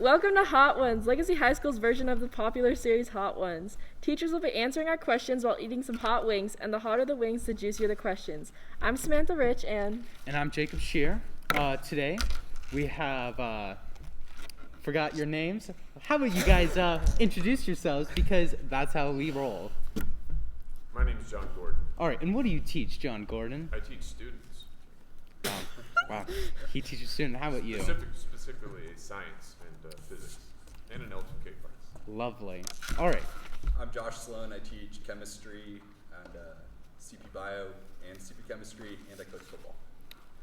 Welcome to Hot Ones, Legacy High School's version of the popular series Hot Ones. Teachers will be answering our questions while eating some hot wings, and the hotter the wings, the juicier the questions. I'm Samantha Rich, and I'm Jacob Shear. Today, we have, forgot your names. How about you guys introduce yourselves, because that's how we roll. My name is John Gordon. All right, and what do you teach, John Gordon? I teach students. Wow. He teaches students. How about you? Specifically science and physics and an LTK class. Lovely. All right. I'm Josh Sloane. I teach chemistry and CP Bio and CP Chemistry, and I coach football.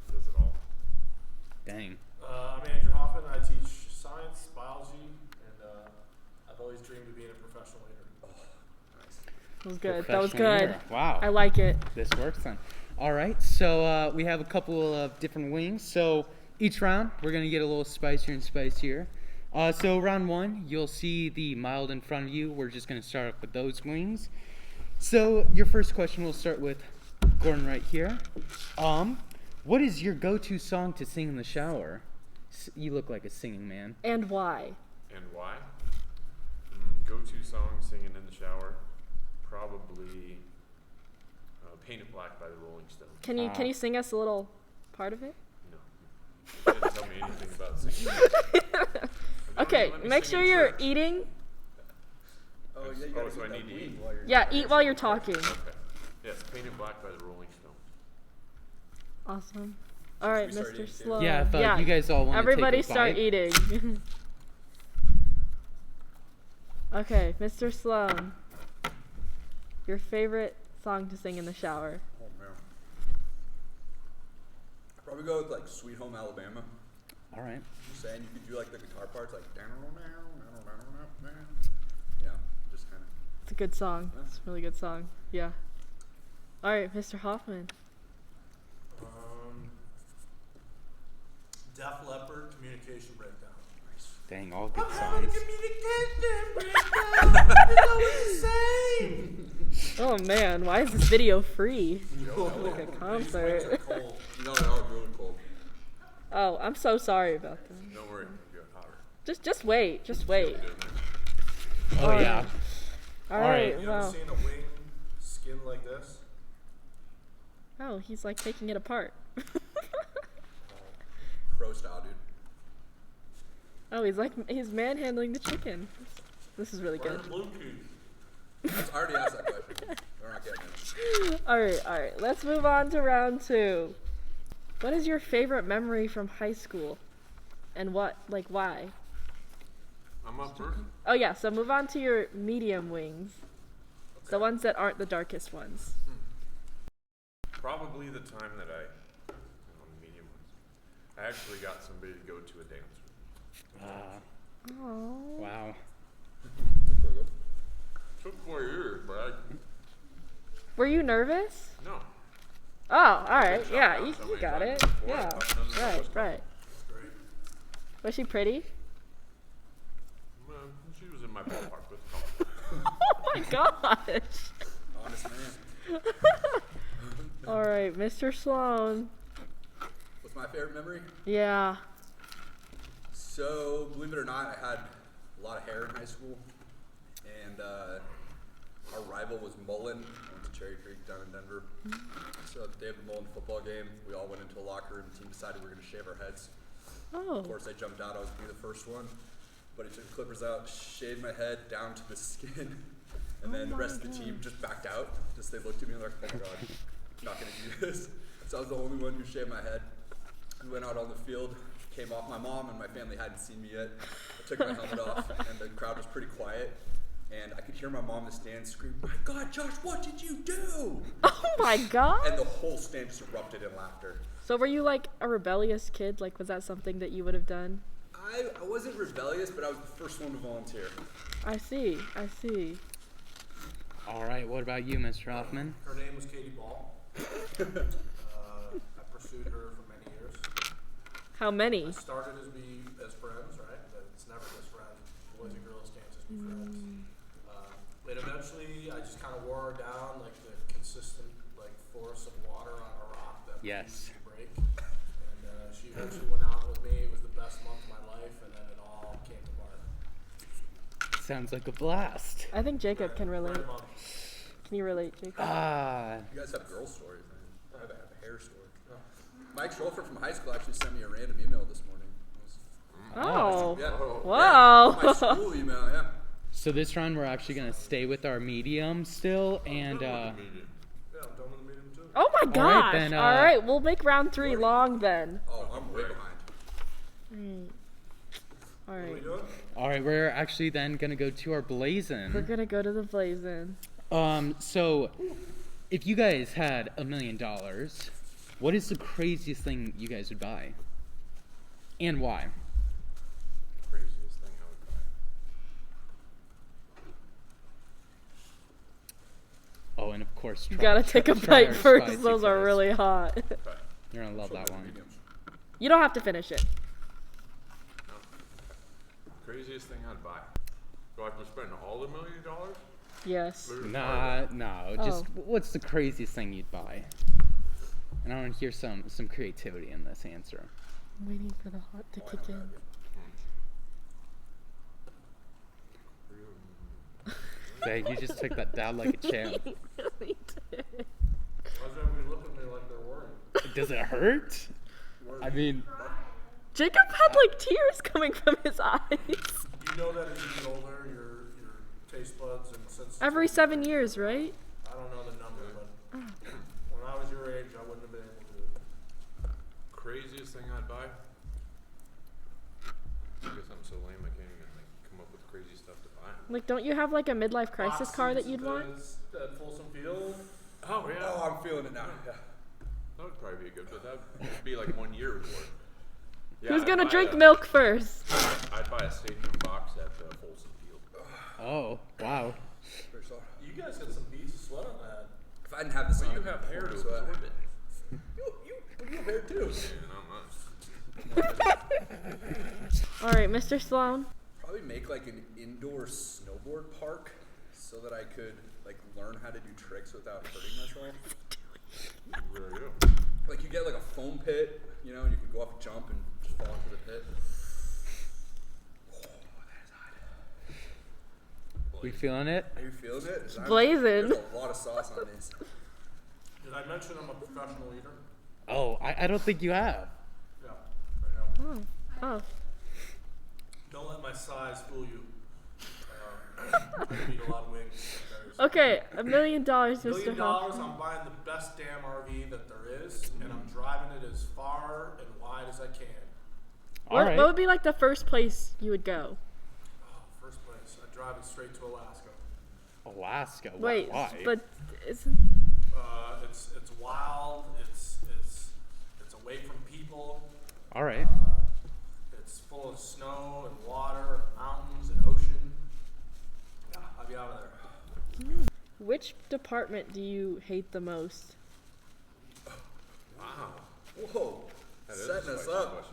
Does it all. Dang. I'm Andrew Hoffman. I teach science, biology, and I've always dreamed of being a professional leader. Oh, nice. that was good. Professional That was good. leader. Wow. I like it. This works then. All right, so we have a couple of different wings. So each round, we're going to get a little spicier and spicier. So round one, you'll see the mild in front of you. We're just going to start off with those wings. So your first question, we'll start with Gordon right here. What is your go-to song to sing in the shower? You look like a singing man. And why? And why? Go-to song singing in the shower? Probably Painted Black by the Rolling Stones. Can you sing us a little part of it? No. You didn't tell me anything about singing. Okay, make sure you're eating. Oh, yeah, you gotta so I eat that need to wing eat. while you're Yeah, eat while you're talking. Okay. Yes, Painted Black by the Rolling Stones. Awesome. All right, we start Mr. eating too? Sloan. Yeah, if you guys all want to Everybody take a start bite. eating. Okay, Mr. Sloan. Your favorite song to sing in the shower? Oh, man. I'd probably go with, like, Sweet Home Alabama. All right. Just saying, you could do, like, the guitar parts, like, yeah, just kind of. It's a good song. It's a really good song. Yeah. All right, Mr. Hoffman. Def Leppard, Communication Breakdown. Dang, all good songs. Oh man, why is this video free? Oh, Like a concert. cold. No, they're all really cold. Oh, I'm so sorry about that. Don't worry, I'm getting hotter. Just wait. Just wait. Doing that. Oh, yeah. All All right. right. You ever Well. seen a wing skin like this? Oh, he's like taking it apart. Pro style, dude. Oh, he's manhandling the chicken. This is really good. Where's Bluetooth? I already asked that question. We're not getting it. All right. Let's move on to round two. What is your favorite memory from high school? And why? I'm up first. Oh yeah, so move on to your medium wings. The ones that aren't the darkest ones. Probably the time that on the medium ones, I actually got somebody to go to a dance with. Oh. Wow. That's pretty good. Took 4 years, but Were you nervous? no. Oh, all right. Shot Yeah, out you so many got times it. before, Yeah. I thought none of that was Right. Great. Was she pretty? Well, she was in my ballpark with the Oh my gosh. Honest man. All right, Mr. Sloan. What's my favorite memory? Yeah. So, believe it or not, I had a lot of hair in high school, and our rival was Mullen. I went to Cherry Creek down in Denver. So, the day of the Mullen football game, we all went into a locker room. The team decided we were going to shave our heads. Oh. Of course, I jumped out. I was going to be the first one. But I took the clippers out, shaved my head down to the skin, and then the rest of the team just backed out. Just they looked at me and they're like, oh my God, I'm not going to do this. So I was the only one who shaved my head. We went out on the field, came off. My mom and my family hadn't seen me yet. I took my helmet off, and the crowd was pretty quiet. And I could hear my mom in the stand scream, my God, Josh, what did you do? Oh my god. And the whole stand just erupted in laughter. So were you like a rebellious kid? Like, was that something that you would have done? I wasn't rebellious, but I was the first one to volunteer. I see. All right, what about you, Mr. Hoffman? Her name was Katie Ball. I pursued her for many years. How many? I started as friends, right? But it's never just friends. Boys and girls can't just be friends. But eventually, I just kind of wore her down like the consistent force of water on a rock that Yes. refused to break. And she eventually went out with me. It was the best month of my life, and then it all came to sounds like a blast. I think Jacob can relate. Right, Mom. Can you relate, Jacob? Ah, You guys have girl stories, man. I have a hair story. Mike Schrofer from high school actually sent me a random email this morning. Oh. Yeah. Whoa. My school email, yeah. so this round we're actually gonna stay with our medium still, and Yeah, I'm done with the medium too. Oh my right, gosh. then, All right, we'll make round 3 long then. Oh, I'm way behind. All What are we right. doing? all right, we're actually then gonna go to our We're blazon. going to go to the Blazin. So if you guys had $1 million, what is the craziest thing you guys would buy, and why? Craziest thing I would buy. Oh, and of course, You got to take a try bite our first. spicy Those are fries. really hot. You're gonna love that one. Mediums. You don't have to finish it. No. Craziest thing I'd buy. Do I have to spend all the $1 million? Yes. No. Just what's the craziest thing you'd buy? And I want to hear some creativity in this answer. I'm waiting for the hot to kick in. Dang, you just took that down like a champ. Really did. Why does everybody look at me like they're worried? Does it hurt? I mean, Jacob had like tears coming from his eyes. You know that as you get older, your taste buds and sense. Every 7 years, right? I don't know the number, but when I was your age, I wouldn't have been able to do it. Craziest thing I'd buy? I guess I'm so lame I can't even like come up with crazy stuff to buy. Like, don't you have like a midlife crisis Box car that seats you'd want? At Folsom Field. Oh yeah. Oh, I'm feeling it now. Yeah. That would probably be good, but that would be like 1 year before. Yeah, Who's I'd gonna buy drink a- milk first? I'd buy a stadium box at Folsom Field. oh wow. Very soft. You guys got some beads of sweat on that. If I didn't have this But on, you have hair to so absorb it. you have hair too. Yeah, not much. All right, Mr. Sloane. Probably make like an indoor snowboard park so that I could like learn how to do tricks without hurting myself. Where are you? Like you get like a foam pit, you know, and you could go up and jump and just fall into the pit. Oh, that is hot. We feeling it? Are you feeling it? Blazing. There's a lot of sauce on these. Did I mention I'm a professional eater? Oh, I don't think you have. Yeah. I am. Oh. Don't let my size fool you. I eat a lot of wings. Okay, $1 million, $1 Mr. million, Hoffman. I'm buying the best damn RV that there is, and I'm driving it as far and wide as I can. All right. What would be like the first place you would go? Oh, first place, I drive it straight to Alaska. Alaska. Wait, Why? but isn't It's wild. It's away from people. All right. It's full of snow and water, mountains and ocean. Yeah, I'll be out of there. which department do you hate the most? Wow. Whoa. That is Setting a us spicy up.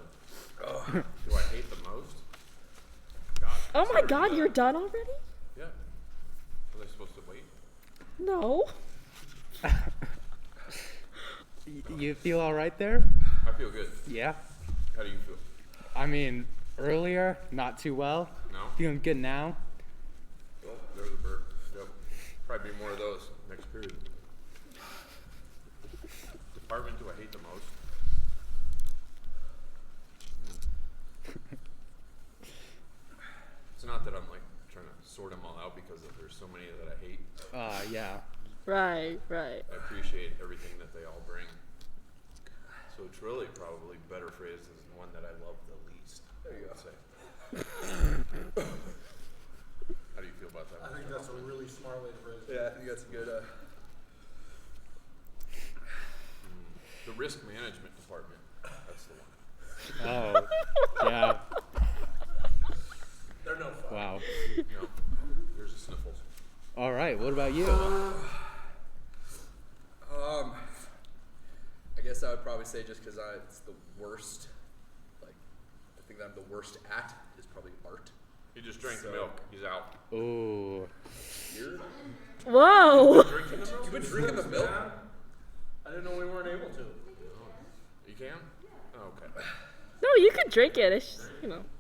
question. Do I hate the most? God. Oh it's my already god, done. you're done already? Yeah. Was I supposed to wait? No. You feel all right there? I feel good. Yeah. How do you feel? I mean, earlier, not too well. No? Feeling good now. Oh, there's a bird. Yep. Probably be more of those next period. Department do I hate the most? It's not that I'm like trying to sort them all out because there's so many that I hate. Yeah. Right. I appreciate everything that they all bring. So it's really probably better phrased as the one that I love the least. There you go. Say. How do you feel about that? I think that's a really smart way to phrase it. Yeah, I think that's a good. The risk management department. That's the one. Oh. Yeah. They're no fun. Wow. You know, there's the sniffles. All right. What about you? I guess I would probably say just because it's the worst. Like, the thing that I'm the worst at is probably art. He just drank the So- milk. He's out. Ooh. You're, Whoa. Drinking the milk? you've been drinking the milk. Man, I didn't know we weren't able to. You can? Oh, okay. No, you could drink it. It's just,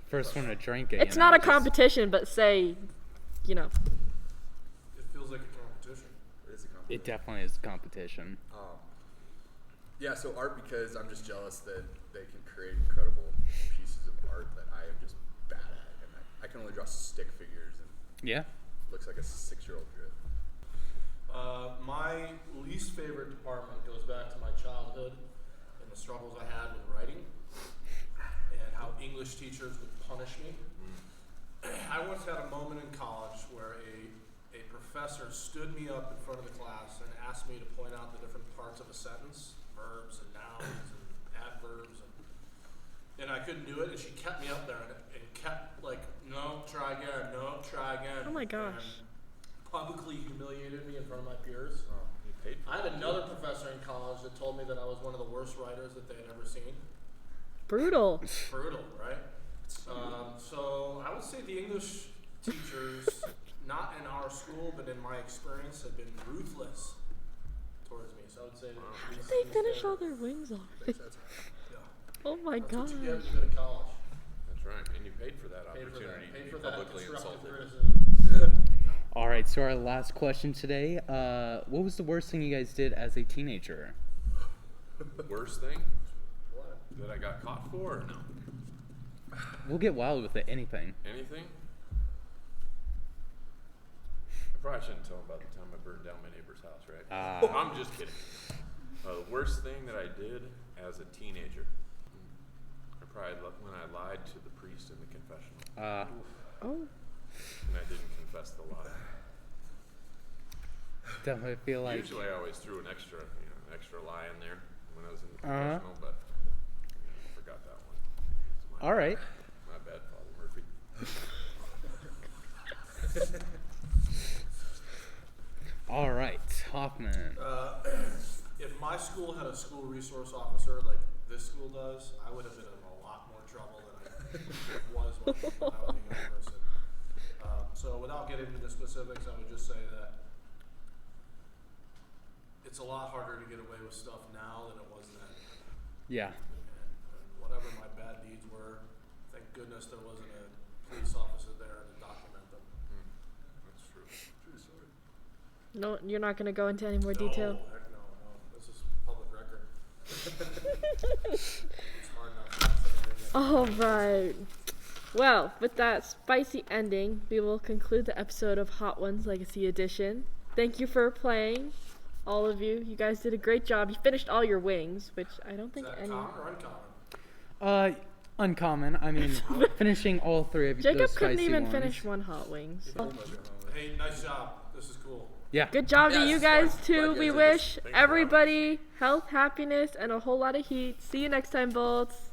First one to drink it. it's you know, not a just- competition, but say you know. It feels like a competition. It is a compliment. It definitely is competition. Yeah, so art, because I'm just jealous that they can create incredible pieces of art that I am just bad at. And I can only draw stick figures, and Yeah. it looks like a 6-year-old drew it. My least favorite department goes back to my childhood and the struggles I had with writing and how English teachers would punish me. I once had a moment in college where a professor stood me up in front of the class and asked me to point out the different parts of a sentence, verbs and nouns and adverbs, and I couldn't do it, and she kept me up there and kept like, no, try again, no, try again. Oh my gosh. And publicly humiliated me in front of my peers. Oh, you paid for I had that, another too. professor in college that told me that I was one of the worst writers that they had ever seen. Brutal. Brutal, right? So I would say the English teachers, not in our school, but in my experience, have been ruthless towards me. So I would say that How did they finish all their wings already? Makes sense. Yeah. Oh my That's gosh. what you get to go to college. That's right, and you paid for that Paid for that. opportunity Paid to for be that publicly constructive insulted. criticism. All right, so our last question today. What was the worst thing you guys did as a teenager? Worst thing What? that I got caught for? Or no. We'll get wild with it. Anything. Anything? I probably shouldn't tell them about the time I burned down my neighbor's house, right? I'm just kidding. The worst thing that I did as a teenager, when I lied to the priest in the confessional, Oh. and I didn't confess the lie. Definitely feel like. Usually, I always threw an extra lie in there when I was in the Uh-huh. confessional, but I forgot that one. It's All right. My bad, Father Murphy. All right, Hoffman. If my school had a school resource officer like this school does, I would have been in a lot more trouble than I was when I was a young person. So without getting into specifics, I would just say that it's a lot harder to get away with stuff now than it was then. Yeah. And whatever my bad deeds were, thank goodness there wasn't a police officer there to document them. That's true. True story. No, you're not going to go into any more detail. No, heck no. This is public record. Smart enough not to say anything. All right. Well, with that spicy ending, we will conclude the episode of Hot Ones Legacy Edition. Thank you for playing, all of you. You guys did a great job. You finished all your wings, which I don't Is think that any. common or uncommon? Uncommon. I mean, finishing all three of Jacob those couldn't spicy even ones. finish one hot wings. Hey, nice job. This is cool. Yeah. Good job to Yes, you guys glad too. you We guys did this. wish Thanks for having everybody health, happiness, and a whole lot of heat. See you next time, Bolts.